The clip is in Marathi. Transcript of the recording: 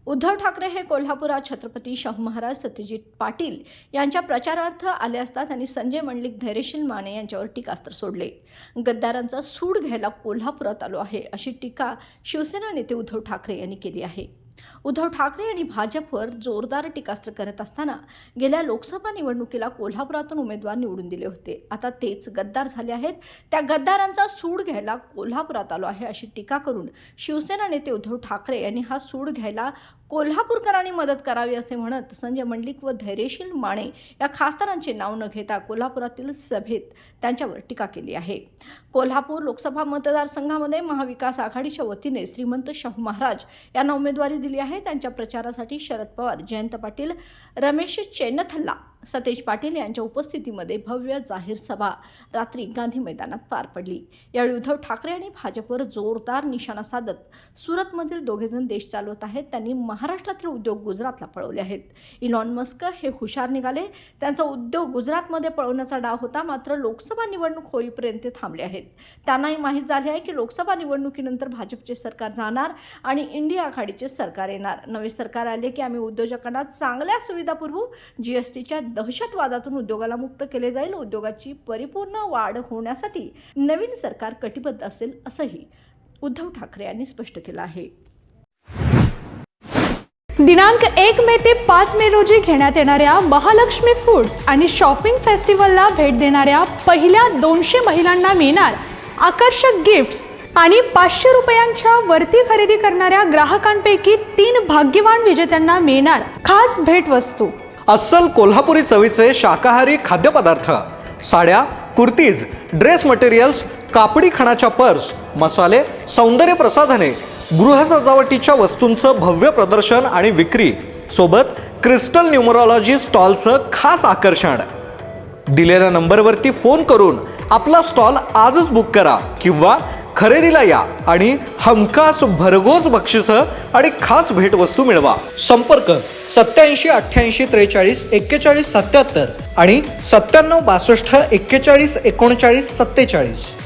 उद्धव ठाकरे हे कोल्हापुरात छत्रपती शाहू महाराज सत्यजित पाटील यांच्या प्रचारार्थ आले असता त्यांनी संजय मंडलिक, धैर्यशील माने यांच्यावर टीकास्त्र सोडले. गद्दारांचा सूड घ्यायला कोल्हापुरात आलो आहे अशी टीका शिवसेना नेते उद्धव ठाकरे यांनी केली आहे. उद्धव ठाकरे यांनी भाजपवर जोरदार टीकास्त्र करत असताना गेल्या लोकसभा निवडणुकीला कोल्हापुरातून उमेदवार निवडून दिले होते. आता तेच गद्दार झाले आहेत. त्या गद्दारांचा सूड घ्यायला कोल्हापुरात आलो आहे अशी टीका करून शिवसेना नेते उद्धव ठाकरे यांनी हा सूड घ्यायला कोल्हापूरकरांनी मदत करावी असे म्हणत संजय मंडलिक व धैर्यशील माने या खासदारांचे नाव न घेता कोल्हापुरातील सभेत त्यांच्यावर टीका केली आहे. कोल्हापूर लोकसभा मतदारसंघामध्ये महाविकास आघाडीच्या वतीने श्रीमंत शाहू महाराज यांना उमेदवारी दिली आहे. त्यांच्या प्रचारासाठी शरद पवार, जयंत पाटील, रमेश चेन्नथल्ला, सतेज पाटील यांच्या उपस्थितीमध्ये भव्य जाहीर सभा रात्री गांधी मैदानात पार पडली. यावेळी उद्धव ठाकरे यांनी भाजपवर जोरदार निशाणा साधत सुरतमधील दोघेजण देश चालवत आहेत, त्यांनी महाराष्ट्रातील उद्योग गुजरातला पळवले आहेत. इलॉन मस्क हे हुशार निघाले. त्यांचा उद्योग गुजरातमध्ये पळवण्याचा डाव होता, मात्र लोकसभा निवडणूक होईपर्यंत ते थांबले आहेत. त्यांनाही माहीत झाले आहे की लोकसभा निवडणुकीनंतर भाजपचे सरकार जाणार आणि इंडिया आघाडीचे सरकार येणार. नवे सरकार आले की आम्ही उद्योजकांना चांगल्या सुविधा पुरवू. जीएसटीच्या दहशतवादातून उद्योगाला मुक्त केले जाईल. उद्योगाची परिपूर्ण वाढ होण्यासाठी नवीन सरकार कटिबद्ध असेल असंही उद्धव ठाकरे यांनी स्पष्ट केलं आहे. दिनांक 1 मे ते 5 मे रोजी घेण्यात येणाऱ्या महालक्ष्मी फूड्स आणि शॉपिंग फेस्टिवलला भेट देणाऱ्या पहिल्या 200 महिलांना मिळणार आकर्षक गिफ्ट्स आणि 500 रुपयांच्या वरती खरेदी करणाऱ्या ग्राहकांपैकी 3 भाग्यवान विजेत्यांना मिळणार खास भेटवस्तू. अस्सल कोल्हापुरी चवीचे शाकाहारी खाद्यपदार्थ, साड्या, कुर्तीज, ड्रेस मटेरियल्स, कापडी खणाच्या पर्स, मसाले, सौंदर्य प्रसाधने, गृह सजावटीच्या वस्तूंचं भव्य प्रदर्शन आणि विक्री सोबत क्रिस्टल न्यूमरोलॉजी स्टॉलचं खास आकर्षण. दिलेल्या नंबरवरती फोन करून आपला स्टॉल आजच बुक करा किंवा खरेदीला या आणि हमखास भरघोस बक्षिसं आणि खास भेटवस्तू मिळवा. संपर्क 87 88 43 41 77 आणि 97 62 41 39 47.